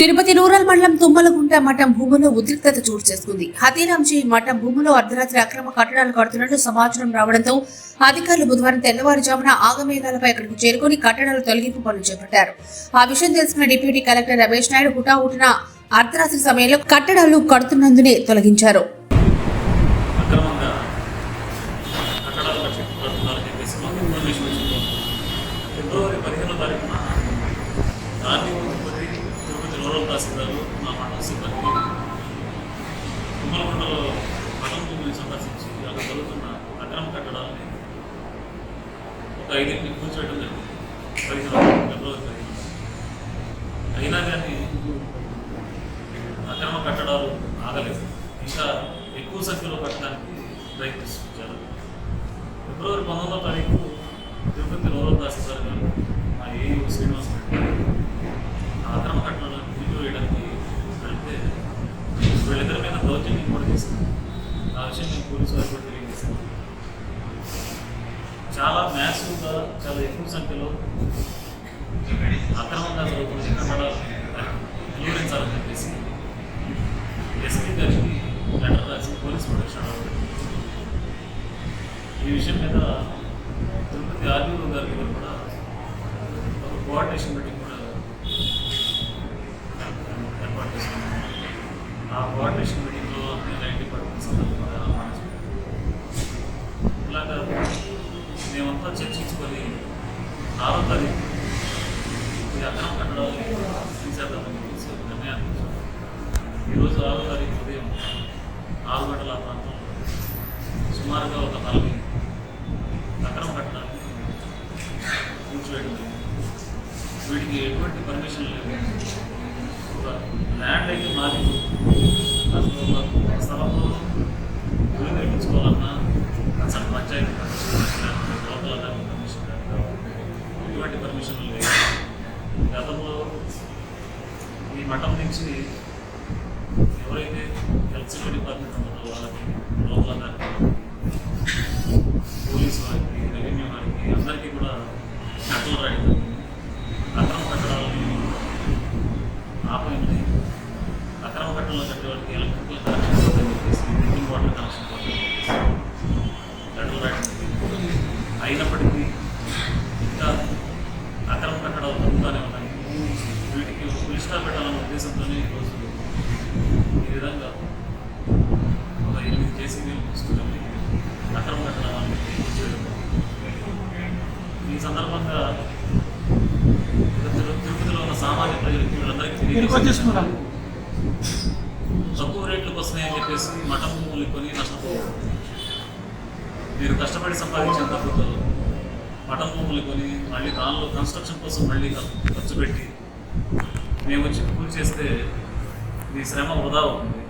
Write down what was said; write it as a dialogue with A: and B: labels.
A: Tirupati rural మండలం తుమ్మలగుంట మఠం భూములో ఉద్రిక్తత చోటు చేసుకుంది. హతీరాంజీ మఠం భూములో అర్ధరాత్రి అక్రమ కట్టడాలు కడుతున్నట్లు సమాచారం రావడంతో అధికారులు బుధవారం తెల్లవారుజామున ఆగమేఘాలపై అక్కడికి చేరుకుని కట్టడాల తొలగింపు పనులు చేపట్టారు. ఆ విషయం తెలుసుకున్న డిప్యూటీ కలెక్టర్ రమేష్ నాయుడు హుటాహుటిన అర్ధరాత్రి సమయంలో కట్టడాలు కడుతున్నందునే తొలగించారు.
B: తహసీల్దారు మా మండల సిబ్బంది తుమ్మలగుంటలో మఠం భూమిని సందర్శించి అక్కడ జరుగుతున్న అక్రమ కట్టడాలని ఒక 5 కూర్చోవడం జరిగింది. ఫిబ్రవరి 15. అయినా కానీ అక్రమ కట్టడాలు ఆగలేదు. ఇంకా ఎక్కువ సంఖ్యలో కట్టడానికి ప్రయత్నిస్తున్నారు. ఫిబ్రవరి 19వ తారీఖు తిరుపతి రూరల్ తహసీల్దార్ గారు మా ఏయూ శ్రీనివాస్ అక్రమ కట్టడాలను వీడియో వేయడానికి వెళ్తే వీళ్ళిద్దరి మీద దౌర్జన్యం కూడా చేశారు. ఆ విషయం నేను పోలీసు వారికి కూడా తెలియజేశాను. చాలా మ్యాసివ్గా చాలా ఎక్కువ సంఖ్యలో అక్రమంగా జరుగుతున్న కట్టడాలు నిలువరించాలని చెప్పేసి ఎస్పీ గారికి లెటర్ రాసి పోలీస్ ప్రొటెక్షన్ అవ్వడం. ఈ విషయం మీద తిరుపతి ఆర్డీఓ గారి దగ్గర కూడా ఒక కోఆర్డినేషన్ మీటింగ్ కూడా ఏర్పాటు చేసుకున్నాం. ఆ కోఆర్డినేషన్ మీటింగ్లో అన్ని లైన్ డిపార్ట్మెంట్స్ అందరూ కూడా ఇలాగా మేమంతా చర్చించుకొని 6వ తారీఖు ఈ అక్రమ కట్టడాలు తీసేద్దామని చెప్పేసి నిర్ణయాన్ని తీసుకున్నాం. ఈరోజు 6వ తారీఖు ఉదయం 4 గంటల ప్రాంతంలో సుమారుగా ఒక 40 అక్రమ కట్టడాన్ని కూర్చోవేయడం జరిగింది. వీటికి ఎటువంటి పర్మిషన్ లేదు. ల్యాండ్ అయితే మాది, అసలు స్థలంలో గురి నిర్మించుకోవాలన్నా అసలు panchayat permission, local authority permission కావాలి. ఎటువంటి పర్మిషన్లు లేవు. గతంలో ఈ మఠం నుంచి ఎవరైతే ఎలక్ట్రిసిటీ డిపార్ట్మెంట్ ఉన్నారో వాళ్ళకి, లోకల్ అథారిటీ, పోలీసు వారికి, రెవెన్యూ వారికి అందరికీ కూడా కట్టలు రాయడం జరిగింది. అక్రమ కట్టడాలని ఆపేయండి, అక్రమ కట్టడంలో కట్టే వాళ్ళకి ఎలక్ట్రికల్ కనెక్షన్ అని చెప్పేసి, డ్రింకింగ్ వాటర్ కనెక్షన్ లెటర్లు రాయడం జరిగింది. అయినప్పటికీ ఇంకా అక్రమ కట్టడాలు జరుగుతూనే ఉన్నాయి. వీటికి ఫుల్ స్టాప్ పెట్టాలన్న ఉద్దేశంతోనే ఈరోజు ఈ విధంగా ఒక 8 జేసీబీలు తీసుకుని అక్రమ కట్టడాలను చేయడం. ఈ సందర్భంగా తిరుపతిలో ఉన్న సామాన్య ప్రజలకి వీళ్ళందరికీ తక్కువ రేట్లకు వస్తున్నాయని చెప్పేసి మఠం భూములు కొని నష్టపోతారు. మీరు కష్టపడి సంపాదించిన డబ్బుతో మఠం భూములు కొని మళ్ళీ దానిలో కన్స్ట్రక్షన్ కోసం మళ్ళీ ఖర్చు పెట్టి మేము వచ్చి పూర్తి చేస్తే మీ శ్రమ వృధా అవుతుంది.